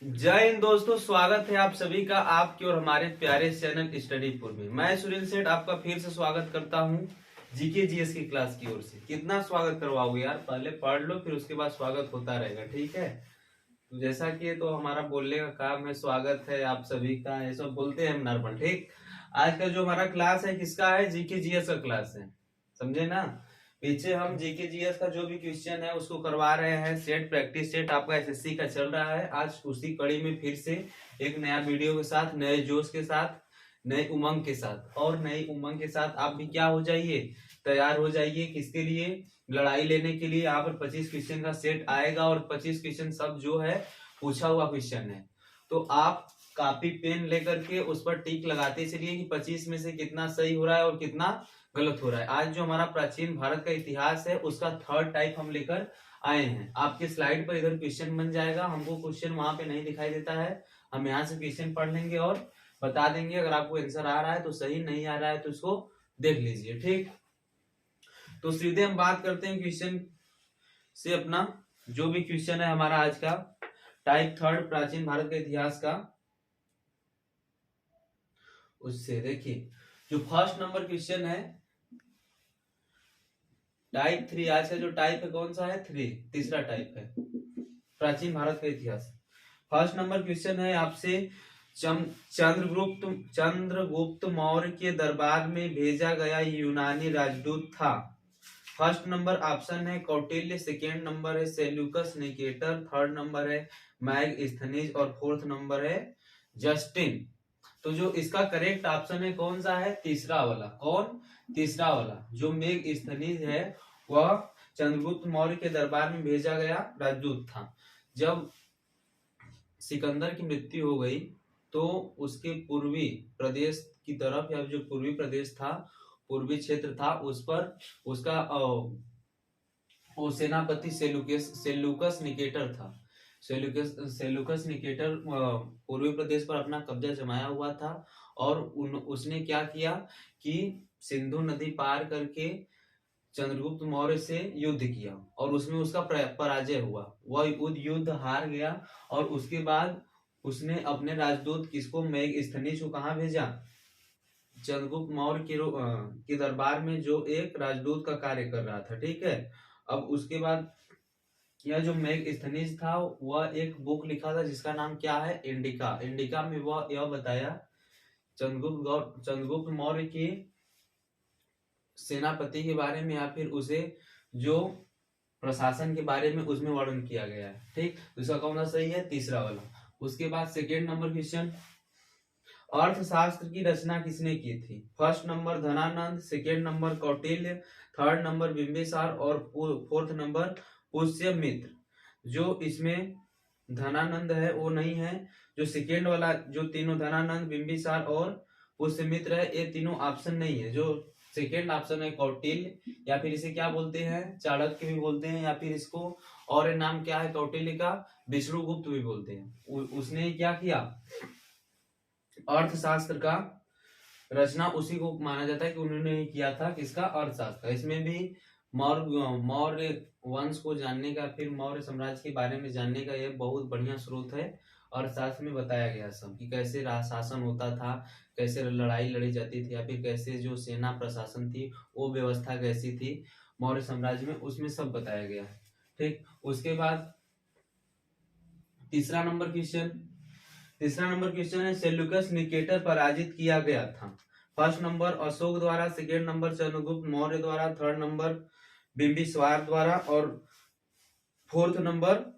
जय हिंद दोस्तों, स्वागत है आप सभी का आपके और हमारे प्यारे चैनल स्टडीपुर में। मैं सुनील सेठ आपका फिर से स्वागत करता हूं जीके जीएस की क्लास की ओर से। कितना स्वागत करवाओगे यार, पहले पढ़ लो फिर उसके बाद स्वागत होता रहेगा, ठीक है। तो जैसा कि तो हमारा बोलने का काम है, स्वागत है आप सभी का, ये सब बोलते हैं हम नॉर्मल, ठीक। आज का जो हमारा क्लास है किसका है, जीके जीएस का क्लास है, समझे ना। पीछे हम जीके जीएस का जो भी क्वेश्चन है उसको करवा रहे हैं, सेट प्रैक्टिस सेट आपका एसएससी का चल रहा है। आज उसी कड़ी में फिर से एक नया वीडियो के साथ, नए जोश के साथ, नए उमंग के साथ, और नई उमंग के साथ आप भी क्या हो जाइए, तैयार हो जाइए। किसके लिए? लड़ाई लेने के लिए। यहाँ पर 25 क्वेश्चन का सेट आएगा और 25 क्वेश्चन सब जो है पूछा हुआ क्वेश्चन है। तो आप कॉपी पेन लेकर के उस पर टिक लगाते चलिए कि 25 में से कितना सही हो रहा है और कितना गलत हो रहा है। आज जो हमारा प्राचीन भारत का इतिहास है उसका थर्ड टाइप हम लेकर आए हैं। आपके स्लाइड पर इधर क्वेश्चन बन जाएगा, हमको क्वेश्चन वहां पे नहीं दिखाई देता है, हम यहाँ से क्वेश्चन पढ़ लेंगे और बता देंगे। अगर आपको आंसर आ रहा है तो सही, नहीं आ रहा है तो इसको देख लीजिए, ठीक। तो सीधे हम बात करते हैं क्वेश्चन से। अपना जो भी क्वेश्चन है हमारा आज का टाइप थर्ड प्राचीन भारत के इतिहास का, उससे देखिए जो फर्स्ट नंबर क्वेश्चन है टाइप थ्री। आज का जो टाइप है कौन सा है? थ्री, तीसरा टाइप है प्राचीन भारत का इतिहास। फर्स्ट नंबर क्वेश्चन है आपसे, चंद्रगुप्त मौर्य के दरबार में भेजा गया यूनानी राजदूत था। फर्स्ट नंबर ऑप्शन है कौटिल्य, सेकेंड नंबर है सेल्यूकस निकेटर, थर्ड नंबर है मैगस्थनीज और फोर्थ नंबर है जस्टिन। तो जो इसका करेक्ट ऑप्शन है कौन सा है? तीसरा वाला। कौन? तीसरा वाला। जो मैगस्थनीज है वह चंद्रगुप्त मौर्य के दरबार में भेजा गया राजदूत था। जब सिकंदर की मृत्यु हो गई तो उसके पूर्वी प्रदेश की तरफ, या जो पूर्वी प्रदेश था, पूर्वी क्षेत्र था, उस पर उसका वो सेनापति सेल्यूकस निकेटर था। सेल्यूकस निकेटर पूर्वी प्रदेश पर अपना कब्जा जमाया हुआ था और उसने क्या किया कि सिंधु नदी पार करके चंद्रगुप्त मौर्य से युद्ध किया और उसमें उसका पराजय हुआ। वह युद्ध हार गया और उसके बाद उसने अपने राजदूत किसको, मैगस्थनीज को कहाँ भेजा? चंद्रगुप्त मौर्य के दरबार में, जो एक राजदूत का कार्य कर रहा था, ठीक है। अब उसके बाद यह जो मैगस्थनीज था वह एक बुक लिखा था जिसका नाम क्या है? इंडिका। इंडिका में वह यह बताया चंद्रगुप्त मौर्य की सेनापति के बारे में, या फिर उसे जो प्रशासन के बारे में उसमें वर्णन किया गया है, ठीक। तो इसका कौन सा सही है? तीसरा वाला। उसके बाद सेकेंड नंबर क्वेश्चन, अर्थशास्त्र की रचना किसने की थी? First number Dhanananda, second number Kautilya, third number Bimbisara और फोर्थ नंबर पुष्यमित्र। जो इसमें धनानंद है वो नहीं है, जो सेकेंड वाला, जो तीनों धनानंद, बिंबिसार और पुष्यमित्र है, ये तीनों ऑप्शन नहीं है। जो सेकेंड ऑप्शन है कौटिल्य, या फिर इसे क्या बोलते हैं, चाणक्य भी बोलते हैं, या फिर इसको और नाम क्या है कौटिल्य का, विष्णुगुप्त भी बोलते हैं। उसने क्या किया, अर्थशास्त्र का रचना उसी को माना जाता है कि उन्होंने ही किया था। किसका? अर्थशास्त्र। इसमें भी मौर्य वंश को जानने का, फिर मौर्य साम्राज्य के बारे में जानने का यह बहुत बढ़िया स्रोत है। अर्थशास्त्र में बताया गया सब कि कैसे शासन होता था, कैसे लड़ाई लड़ी जाती थी, या फिर कैसे जो सेना प्रशासन थी वो व्यवस्था कैसी थी मौर्य साम्राज्य में, उसमें सब बताया गया है, ठीक। उसके बाद तीसरा नंबर क्वेश्चन है, सेल्यूकस निकेटर पराजित किया गया था। फर्स्ट नंबर अशोक द्वारा, सेकेंड नंबर चंद्रगुप्त मौर्य द्वारा, थर्ड नंबर बिंबिसार द्वारा और फोर्थ नंबर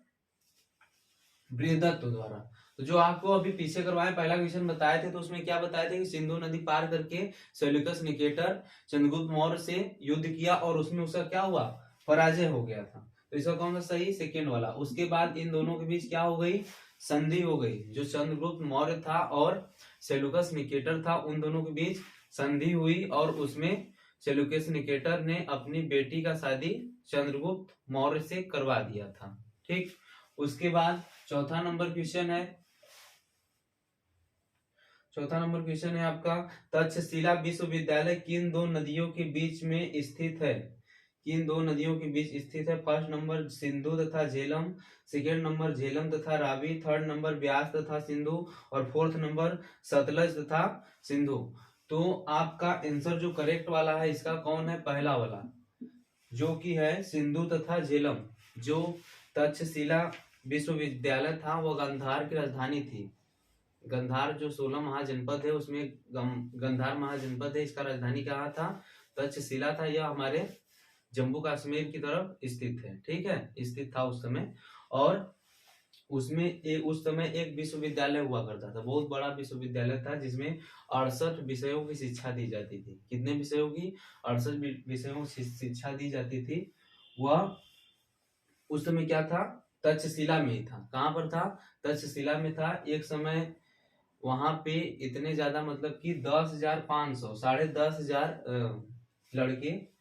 बृहदत्त द्वारा। तो जो आपको अभी पीछे करवाए पहला क्वेश्चन बताए थे, तो उसमें क्या बताए थे कि सिंधु नदी पार करके सेल्यूकस निकेटर चंद्रगुप्त मौर्य से युद्ध किया और उसमें उसका क्या हुआ, पराजय हो गया था। तो इसका कौन सा सही? सेकेंड वाला। उसके बाद इन दोनों के बीच क्या हो गई, संधि हो गई। जो चंद्रगुप्त मौर्य था और सेल्यूकस निकेटर था, उन दोनों के बीच संधि हुई और उसमें सेल्यूकस निकेटर ने अपनी बेटी का शादी चंद्रगुप्त मौर्य से करवा दिया था, ठीक। उसके बाद चौथा नंबर क्वेश्चन है आपका, तक्षशिला विश्वविद्यालय किन दो नदियों के बीच में स्थित है? किन दो नदियों के बीच स्थित है? फर्स्ट नंबर सिंधु तथा झेलम, सेकेंड नंबर झेलम तथा रावी, थर्ड नंबर ब्यास तथा सिंधु और फोर्थ नंबर सतलज तथा सिंधु। तो आपका आंसर जो करेक्ट वाला है इसका कौन है? पहला वाला, जो कि है सिंधु तथा झेलम। जो तक्षशिला विश्वविद्यालय था वो गांधार की राजधानी थी। गांधार जो 16 महाजनपद है उसमें गांधार महाजनपद है, इसका राजधानी कहाँ था? तक्षशिला था। यह हमारे जम्मू कश्मीर की तरफ स्थित है, ठीक है, स्थित था उस समय। और उसमें उस समय एक विश्वविद्यालय हुआ करता था, बहुत बड़ा विश्वविद्यालय था जिसमें 68 विषयों की शिक्षा दी जाती थी। कितने विषयों की? 68 विषयों की शिक्षा दी जाती थी। वह उस समय क्या था? तक्षशिला में ही था। कहाँ पर था? तक्षशिला में था। एक समय वहां पे इतने ज्यादा मतलब कि 10,500 10,500 लड़के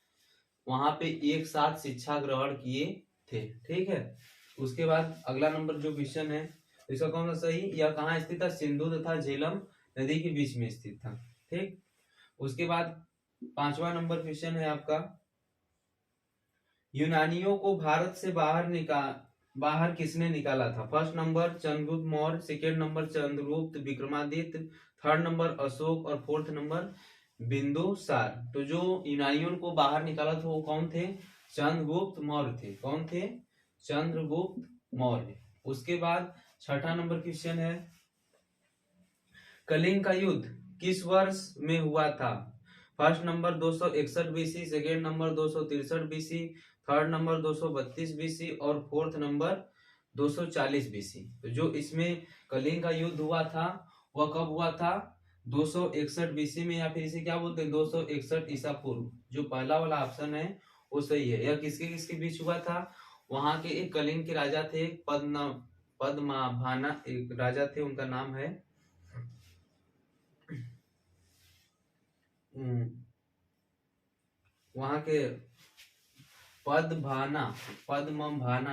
वहां पे एक साथ शिक्षा ग्रहण किए थे, ठीक है। उसके बाद अगला नंबर जो क्वेश्चन है इसका कौन सा सही? यह कहाँ स्थित था? सिंधु तथा झेलम नदी के बीच में स्थित था, ठीक। उसके बाद 5वां नंबर क्वेश्चन है आपका, यूनानियों को भारत से बाहर किसने निकाला था? First number Chandragupta Maurya, second number Chandragupta Vikramaditya, third number Ashok और फोर्थ नंबर बिंदुसार। तो जो यूनानियों को बाहर निकाला था वो कौन थे? चंद्रगुप्त मौर्य थे। कौन थे? चंद्रगुप्त मौर्य। उसके बाद 6ठा नंबर क्वेश्चन है, कलिंग का युद्ध किस वर्ष में हुआ था? First number 261 BC, second number 263 BC, third number 232 BC और फोर्थ नंबर 240 बीसी। तो जो इसमें कलिंग का युद्ध हुआ था वह कब हुआ था? 261 बीसी में, या फिर इसे क्या बोलते हैं? 261 ईसा पूर्व। जो पहला वाला ऑप्शन है वो सही है। यह किसके किसके बीच हुआ था? वहां के एक कलिंग के राजा थे, पद्मभाना एक राजा थे, उनका नाम है वहां के पद्मभाना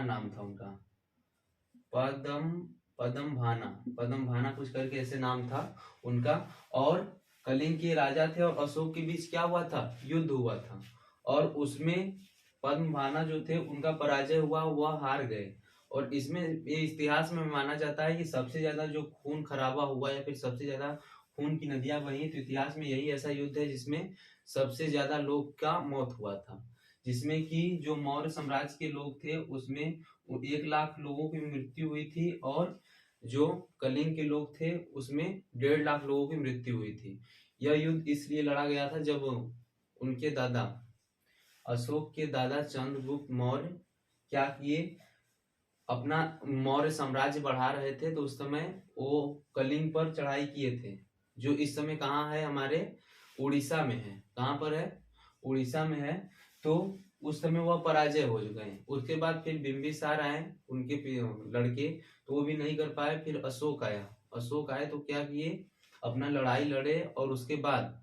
नाम था उनका, पद्मभाना कुछ करके ऐसे नाम था उनका। और कलिंग के राजा थे और अशोक के बीच क्या हुआ था? युद्ध हुआ था। और उसमें पद्मभाना जो थे उनका पराजय हुआ, वह हार गए। और इसमें ये इतिहास में माना जाता है कि सबसे ज्यादा जो खून खराबा हुआ या फिर सबसे ज्यादा खून की नदियां बही, तो इतिहास में यही ऐसा युद्ध है जिसमें सबसे ज्यादा लोग का मौत हुआ था। जिसमें कि जो मौर्य साम्राज्य के लोग थे उसमें 1 लाख लोगों की मृत्यु हुई थी, और जो कलिंग के लोग थे उसमें 1.5 लाख लोगों की मृत्यु हुई थी। यह युद्ध इसलिए लड़ा गया था जब उनके दादा अशोक के दादा चंद्रगुप्त मौर्य क्या किए? अपना मौर्य साम्राज्य बढ़ा रहे थे, तो उस समय वो कलिंग पर चढ़ाई किए थे, जो इस समय कहाँ है? हमारे उड़ीसा में है। कहाँ पर है? उड़ीसा में है। तो उस समय वह पराजय हो गए। उसके बाद फिर बिंबिसार आए, उनके लड़के, तो वो भी नहीं कर पाए। फिर अशोक आया, अशोक आए तो क्या किए? अपना लड़ाई लड़े और उसके बाद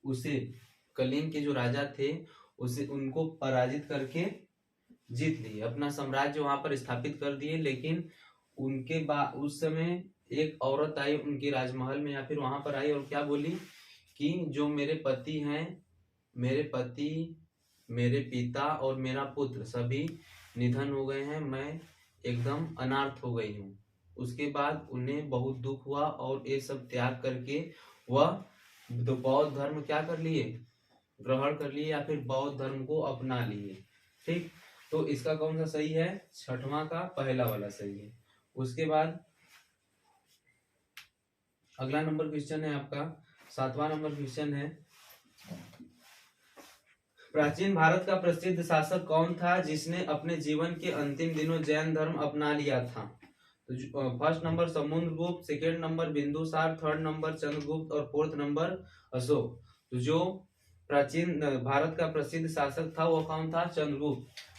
उसे कलिंग के जो राजा थे उसे उनको पराजित करके जीत लिए, अपना साम्राज्य वहां पर स्थापित कर दिए। लेकिन उनके बाद उस समय एक औरत आई उनके राजमहल में या फिर वहां पर आई और क्या बोली कि जो मेरे पति हैं, मेरे पति, मेरे पिता और मेरा पुत्र सभी निधन हो गए हैं, मैं एकदम अनाथ हो गई हूँ। उसके बाद उन्हें बहुत दुख हुआ और ये सब त्याग करके वह बौद्ध धर्म क्या कर लिए? ग्रहण कर लिए, या फिर बौद्ध धर्म को अपना लिए, ठीक। तो इसका कौन सा सही है? 6वां का पहला वाला सही है। उसके बाद अगला नंबर क्वेश्चन है आपका 7वां नंबर क्वेश्चन है, प्राचीन भारत का प्रसिद्ध शासक कौन था जिसने अपने जीवन के अंतिम दिनों जैन धर्म अपना लिया था? तो first number Samudragupta, second number Bindusara, third number Chandragupta और फोर्थ नंबर अशोक। तो जो प्राचीन भारत का प्रसिद्ध शासक था वो कौन था?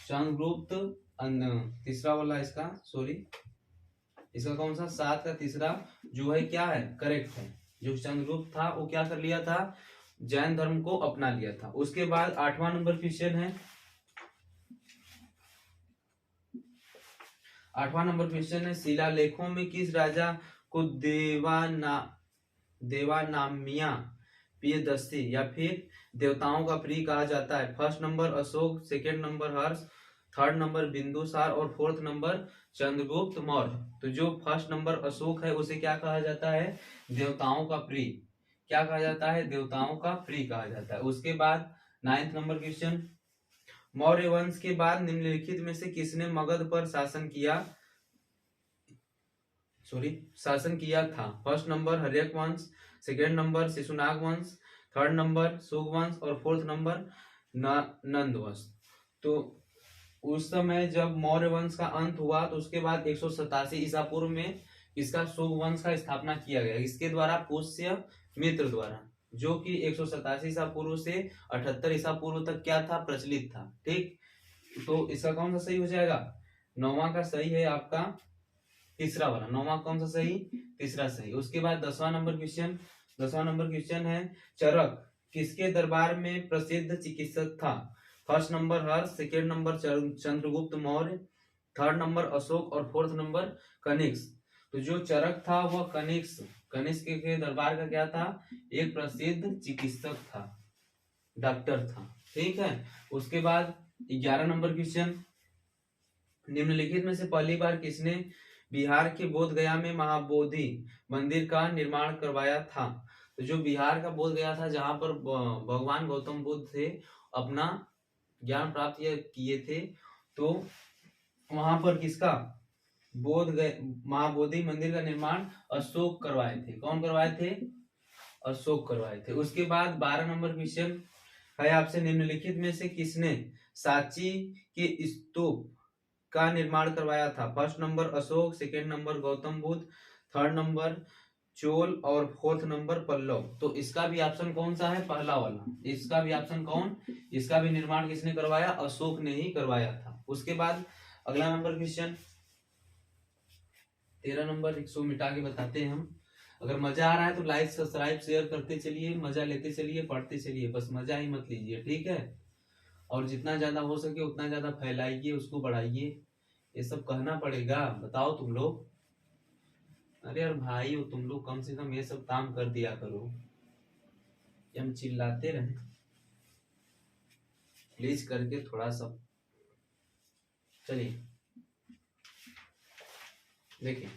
चंद्रगुप्त तीसरा वाला इसका सॉरी इसका कौन सा? 7 का तीसरा जो है क्या है? करेक्ट है। जो चंद्रगुप्त था वो क्या कर लिया था? जैन धर्म को अपना लिया था। उसके बाद 8वां नंबर क्वेश्चन है, 8वां नंबर क्वेश्चन है, शिलालेखों में किस राजा को देवानामिया प्रियदर्शी या फिर देवताओं का प्रिय कहा जाता है। First number Ashok, second number Harsh, third number Bindusara और फोर्थ नंबर चंद्रगुप्त मौर्य। तो जो फर्स्ट नंबर अशोक है उसे क्या कहा जाता है? देवताओं का प्रिय। क्या कहा जाता है? देवताओं का प्रिय कहा जाता है। उसके बाद 9th नंबर क्वेश्चन, मौर्य वंश के बाद निम्नलिखित में से किसने मगध पर शासन किया था? फर्स्ट नंबर हर्यक वंश, सेकेंड नंबर शिशुनाग वंश, थर्ड नंबर सुग वंश और फोर्थ नंबर नंद वंश। तो उस समय जब मौर्य वंश का अंत हुआ तो उसके बाद 187 ईसा पूर्व में इसका सुग वंश का स्थापना किया गया, इसके द्वारा पुष्य मित्र द्वारा, जो कि 187 ईसा पूर्व से 78 ईसा पूर्व तक क्या था? प्रचलित था। ठीक, तो इसका कौन सा सही हो जाएगा? 9वां का सही है आपका तीसरा वाला। 9वां कौन सा सही? तीसरा सही। उसके बाद 10वां नंबर क्वेश्चन है, चरक किसके दरबार में प्रसिद्ध चिकित्सक था? First number Harsh, second number Chandragupta Maurya, third number Ashok और फोर्थ नंबर कनिष्क। तो जो चरक था वह कनिष्क के दरबार का क्या था? एक प्रसिद्ध चिकित्सक था, डॉक्टर था। ठीक है। उसके बाद 11 नंबर क्वेश्चन, निम्नलिखित में से पहली बार किसने बिहार के बोध गया में महाबोधि मंदिर का निर्माण करवाया था? तो जो बिहार का बोध गया था, जहां पर भगवान गौतम बुद्ध थे अपना ज्ञान प्राप्त किए थे, तो वहां पर किसका महाबोधि मंदिर का निर्माण अशोक करवाए थे। कौन करवाए थे? अशोक करवाए थे। उसके बाद 12 नंबर क्वेश्चन है आपसे, निम्नलिखित में से किसने सांची के स्तूप का निर्माण करवाया था? First number Ashok, second number Gautam Buddha, third number Chola और फोर्थ नंबर पल्लव। तो इसका भी ऑप्शन कौन सा है? पहला वाला। इसका भी ऑप्शन कौन? इसका भी निर्माण किसने करवाया? अशोक ने ही करवाया था। उसके बाद अगला नंबर क्वेश्चन 13 नंबर, इसको मिटा के बताते हैं हम। अगर मजा आ रहा है तो लाइक सब्सक्राइब शेयर करते चलिए, मजा लेते चलिए, पढ़ते चलिए, बस मजा ही मत लीजिए। ठीक है। और जितना ज्यादा हो सके उतना ज्यादा फैलाइए, उसको बढ़ाइए, ये सब कहना पड़ेगा। बताओ तुम लोग, अरे यार भाई हो तुम लोग, कम से कम ये सब काम कर दिया करो, हम चिल्लाते रहे। प्लीज करके थोड़ा सा। चलिए देखिए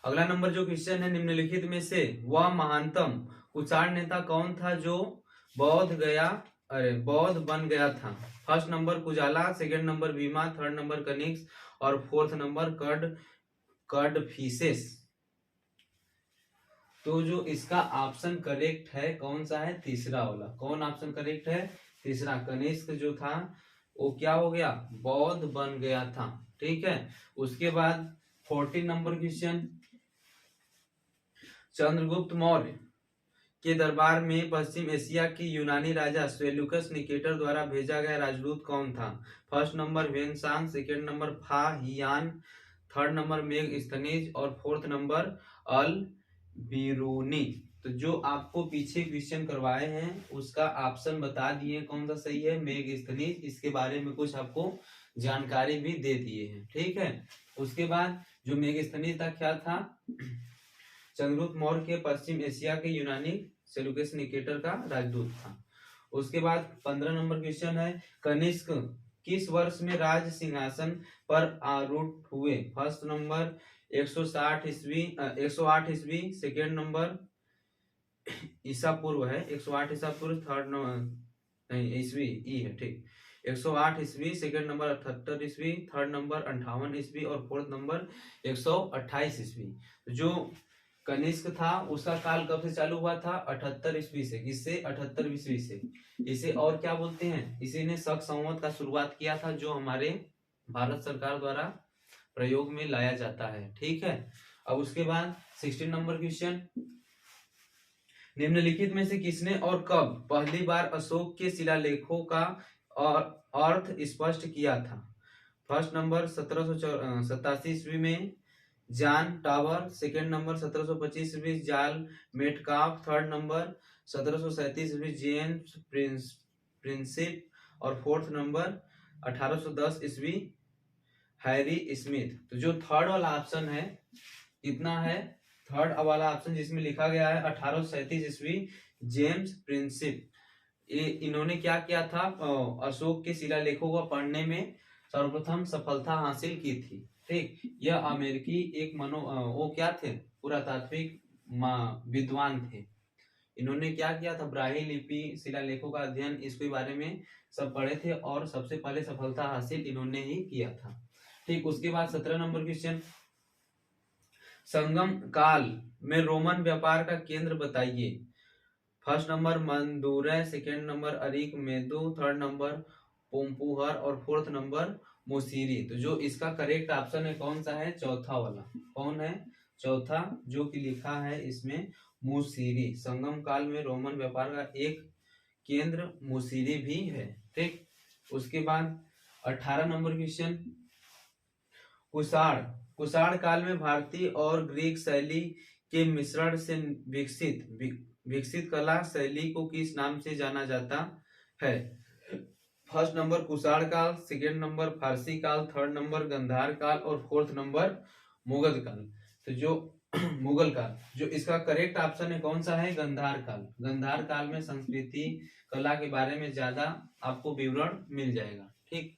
अगला नंबर जो क्वेश्चन है, निम्नलिखित में से वह महानतम कुचार नेता कौन था जो बौद्ध बन गया था? First number Kunala, second number Bhima, third number Kanishka और फोर्थ नंबर कडफिसेस। तो जो इसका ऑप्शन करेक्ट है कौन सा है? तीसरा वाला। कौन ऑप्शन करेक्ट है? तीसरा। कनिष्क जो था वो क्या हो गया? बौद्ध बन गया था। ठीक है। उसके बाद 14 नंबर क्वेश्चन, चंद्रगुप्त मौर्य के दरबार में पश्चिम एशिया के यूनानी राजा सेल्यूकस निकेटर द्वारा भेजा गया राजदूत कौन था? First number Xuanzang, second number फा हियान, थर्ड नंबर मेगस्थनीज और फोर्थ नंबर अल बिरूनी। तो जो आपको पीछे क्वेश्चन करवाए हैं उसका ऑप्शन बता दिए कौन सा सही है? मेगस्थनीज। इसके बारे में कुछ आपको जानकारी भी दे दिए हैं। ठीक है। उसके बाद जो मेगस्थनीज था क्या था? चंद्रगुप्त मौर्य के पश्चिम एशिया के यूनानी सेल्यूकस निकेटर का राजदूत था। उसके बाद 15 नंबर क्वेश्चन है, कनिष्क किस वर्ष में राज सिंहासन पर आरूढ़ हुए? फर्स्ट नंबर 108 ईस्वी, सेकेंड नंबर ईसा पूर्व है 108 ईसा पूर्व, थर्ड नंबर नहीं ईस्वी ई है। ठीक, 108 ईस्वी, सेकेंड नंबर 78 ईस्वी, थर्ड नंबर 58 ईस्वी और फोर्थ नंबर 128 ईस्वी। जो कनिष्क था उसका काल कब से चालू हुआ था? 78 ईस्वी से। किससे? 78 ईस्वी से। इसे और क्या बोलते हैं? इसी ने शक संवत का शुरुआत किया था, जो हमारे भारत सरकार द्वारा प्रयोग में लाया जाता है। ठीक है। अब उसके बाद 16 नंबर क्वेश्चन, निम्नलिखित में से किसने और कब पहली बार अशोक के शिलालेखों का अर्थ स्पष्ट किया था? फर्स्ट नंबर 1787 ईस्वी में जॉन टावर, सेकेंड नंबर 1725 ईस्वी जाल मेटकाफ, थर्ड नंबर 1737 ईस्वी जेम्स प्रिंसिप और फोर्थ नंबर 1810 ईस्वी हैरी स्मिथ। तो जो थर्ड वाला ऑप्शन है कितना है? थर्ड वाला ऑप्शन जिसमें लिखा गया है 1837 ईस्वी जेम्स प्रिंसिप, इन्होंने क्या किया था, अशोक के शिलालेखों को पढ़ने में सर्वप्रथम सफलता हासिल की थी। ठीक, यह अमेरिकी एक वो क्या थे, पुरातात्विक विद्वान थे। इन्होंने क्या किया था, ब्राह्मी लिपि शिलालेखों का अध्ययन, इसके बारे में सब पढ़े थे और सबसे पहले सफलता हासिल इन्होंने ही किया था। ठीक, उसके बाद 17 नंबर क्वेश्चन, संगम काल में रोमन व्यापार का केंद्र बताइए। फर्स्ट नंबर मंदुरै, सेकेंड नंबर अरिक मेदो, थर्ड नंबर पोम्पुहर और फोर्थ नंबर मुसीरी। तो जो इसका करेक्ट ऑप्शन है कौन सा है, चौथा वाला। कौन है, चौथा, जो कि लिखा है इसमें मुसीरी। संगम काल में रोमन व्यापार का एक केंद्र मुसीरी भी है। ठीक, उसके बाद 18 नंबर क्वेश्चन, कुषाण कुषाण काल में भारतीय और ग्रीक शैली के मिश्रण से विकसित कला शैली को किस नाम से जाना जाता है। फर्स्ट नंबर कुषाण काल, सेकेंड नंबर फारसी काल, थर्ड नंबर गंधार काल और फोर्थ नंबर मुगल काल। तो जो मुगल काल, जो इसका करेक्ट ऑप्शन है कौन सा है, गंधार काल। गंधार काल में संस्कृति कला के बारे में ज्यादा आपको विवरण मिल जाएगा। ठीक,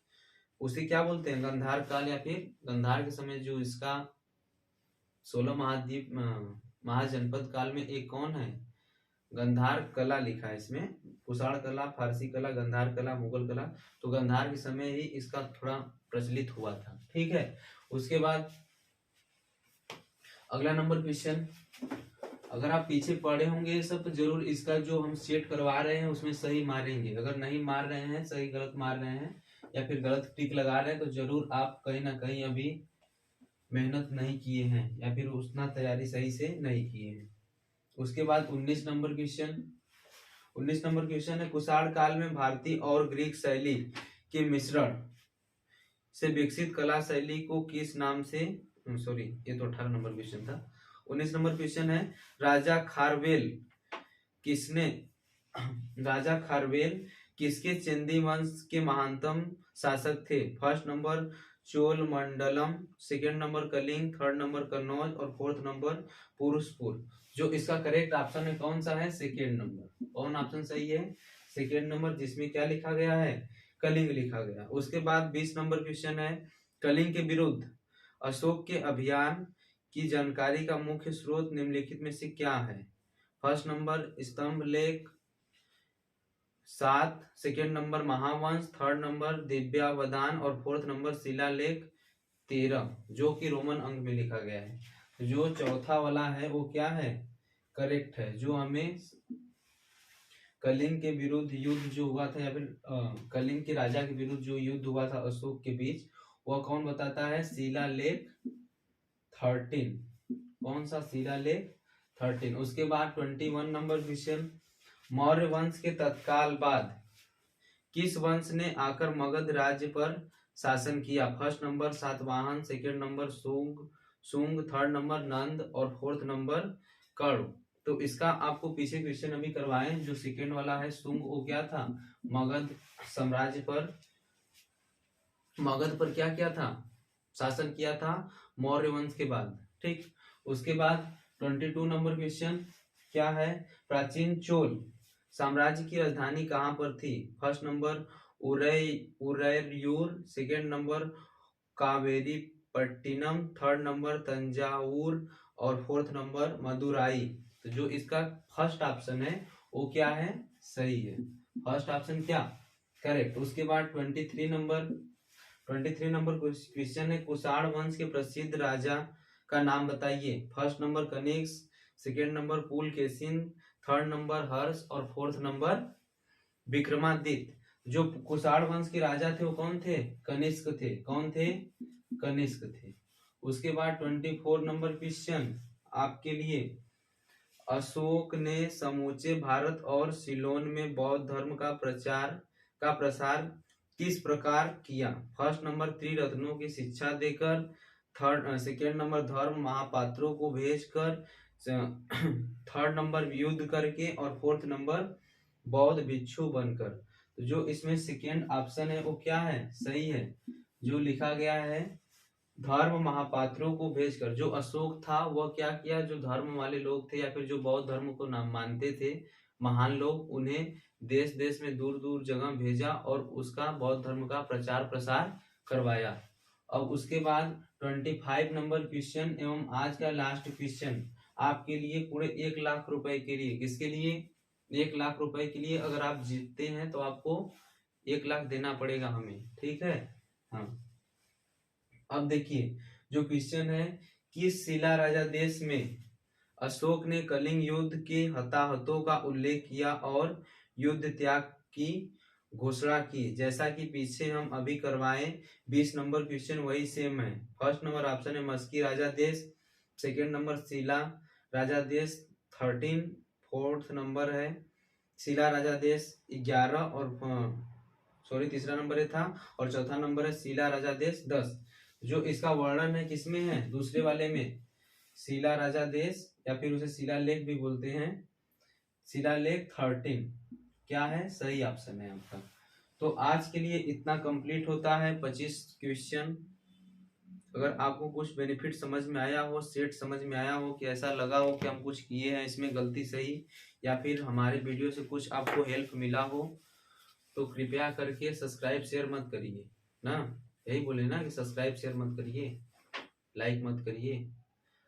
उसे क्या बोलते हैं, गंधार काल, या फिर गंधार के समय जो इसका 16 महाद्वीप महाजनपद काल में एक कौन है, गंधार कला लिखा है इसमें। कुषाण कला, फारसी कला, गंधार कला, मुगल कला। तो गंधार के समय ही इसका थोड़ा प्रचलित हुआ था। ठीक है, उसके बाद अगला नंबर क्वेश्चन, अगर आप पीछे पढ़े होंगे सब तो जरूर इसका जो हम सेट करवा रहे हैं उसमें सही मारेंगे। अगर नहीं मार रहे हैं, सही गलत मार रहे हैं या फिर गलत टिक लगा रहे हैं, तो जरूर आप कहीं ना कहीं अभी मेहनत नहीं किए हैं या फिर उतना तैयारी सही से नहीं किए हैं। उसके बाद 19 नंबर क्वेश्चन, 19 नंबर क्वेश्चन है, कुषाण काल में भारतीय और ग्रीक शैली के मिश्रण से विकसित कला शैली को किस नाम से, सॉरी ये तो 18 नंबर क्वेश्चन था। 19 नंबर क्वेश्चन है, राजा खारवेल किसके चंदी वंश के महानतम शासक थे। First number Cholamandalam, second number Kalinga, third number Kannauj और फोर्थ नंबर पुरुषपुर। जो इसका करेक्ट ऑप्शन है कौन सा है, सेकेंड नंबर। कौन ऑप्शन सही है, सेकेंड नंबर, जिसमें क्या लिखा गया है, कलिंग लिखा गया। उसके बाद 20 नंबर क्वेश्चन है, कलिंग के विरुद्ध अशोक के अभियान की जानकारी का मुख्य स्रोत निम्नलिखित में से क्या है। फर्स्ट नंबर स्तंभ लेख 7, second number Mahavamsa, third number Divyavadana और फोर्थ नंबर शिलालेख 13, जो कि रोमन अंक में लिखा गया है। तो जो चौथा वाला है वो क्या है, करेक्ट है। जो हमें कलिंग के विरुद्ध युद्ध जो हुआ था, या फिर कलिंग के राजा के विरुद्ध जो युद्ध हुआ था अशोक के बीच, वह कौन बताता है, शिलालेख 13। कौन सा, शिलालेख 13। उसके बाद 21 नंबर क्वेश्चन, मौर्य वंश के तत्काल बाद किस वंश ने आकर मगध राज्य पर शासन किया। First number Satavahana, second number सुंग, थर्ड नंबर नंद और फोर्थ नंबर कर्ण। तो इसका आपको पीछे क्वेश्चन अभी करवाए, जो सेकेंड वाला है सुंग, वो क्या था, मगध साम्राज्य पर, मगध पर क्या किया था, शासन किया था मौर्य वंश के बाद। ठीक, उसके बाद 22 नंबर क्वेश्चन क्या है, प्राचीन चोल साम्राज्य की राजधानी कहां पर थी। First number Uraiyur, second number Kaveri Pattinam, third number Thanjavur और फोर्थ नंबर मदुराई। तो जो इसका फर्स्ट ऑप्शन है वो क्या है, सही है। फर्स्ट ऑप्शन क्या, करेक्ट। उसके बाद 23 नंबर क्वेश्चन है, कुषाण वंश के प्रसिद्ध राजा का नाम बताइए। First number Kanishka, second number Pulakeshin, third number Harsh और फोर्थ नंबर विक्रमादित्य। जो कुषाण वंश के राजा थे वो कौन थे, कनिष्क थे। कौन थे, कनिष्क थे। उसके बाद 24 नंबर क्वेश्चन आपके लिए, अशोक ने समूचे भारत और सिलोन में बौद्ध धर्म का प्रसार किस प्रकार किया। फर्स्ट नंबर त्रिरत्नों की शिक्षा देकर, सेकेंड नंबर धर्म महापात्रों को भेजकर, थर्ड नंबर युद्ध करके और फोर्थ नंबर बौद्ध भिक्षु बनकर। तो जो इसमें सेकेंड ऑप्शन है वो क्या है, सही है। जो लिखा गया है धर्म महापात्रों को भेजकर, जो अशोक था वह क्या किया, जो धर्म वाले लोग थे या फिर जो बौद्ध धर्म को नाम मानते थे महान लोग, उन्हें देश देश में दूर दूर जगह भेजा और उसका बौद्ध धर्म का प्रचार प्रसार करवाया। अब उसके बाद 25 नंबर क्वेश्चन एवं आज का लास्ट क्वेश्चन आपके लिए पूरे 1 लाख रुपए के लिए। किसके लिए? 1 लाख रुपए के लिए। अगर आप जीतते हैं तो आपको 1 लाख देना पड़ेगा हमें, ठीक है। हाँ, अब देखिए जो क्वेश्चन है, किस शिला राजा देश में अशोक ने कलिंग युद्ध के हताहतों का उल्लेख किया और युद्ध त्याग की घोषणा की। जैसा कि पीछे हम अभी करवाए 20 नंबर क्वेश्चन वही सेम है। फर्स्ट नंबर ऑप्शन है मस्की राजा देश, सेकंड नंबर शिला राजा देश 13, फोर्थ नंबर है शिला राजा देश 11 और सॉरी तीसरा नंबर है था, और चौथा नंबर है शिला राजा देश 10। जो इसका वर्णन है किसमें है? दूसरे वाले में, शिला राजा देश या फिर उसे शिलालेख भी बोलते हैं, शिलालेख 13 क्या है? सही ऑप्शन है आपका। तो आज के लिए इतना कंप्लीट होता है 25 क्वेश्चन। अगर आपको कुछ बेनिफिट समझ में आया हो, सेट समझ में आया हो, कि ऐसा लगा हो कि हम कुछ किए हैं इसमें गलती सही, या फिर हमारे वीडियो से कुछ आपको हेल्प मिला हो, तो कृपया करके सब्सक्राइब शेयर मत करिए ना। यही बोले ना कि सब्सक्राइब शेयर मत करिए, लाइक मत करिए,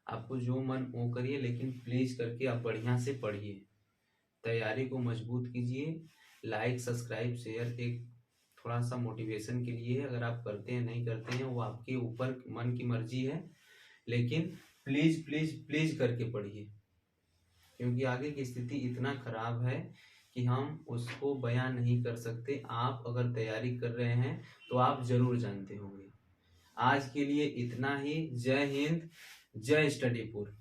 आपको जो मन वो करिए, लेकिन प्लीज करके आप बढ़िया से पढ़िए, तैयारी को मजबूत कीजिए। लाइक सब्सक्राइब शेयर एक थोड़ा सा मोटिवेशन के लिए है, अगर आप करते हैं नहीं करते हैं वो आपके ऊपर, मन की मर्जी है, लेकिन प्लीज प्लीज प्लीज करके पढ़िए, क्योंकि आगे की स्थिति इतना खराब है कि हम उसको बयान नहीं कर सकते। आप अगर तैयारी कर रहे हैं तो आप जरूर जानते होंगे। आज के लिए इतना ही। जय हिंद, जय स्टडीपुर।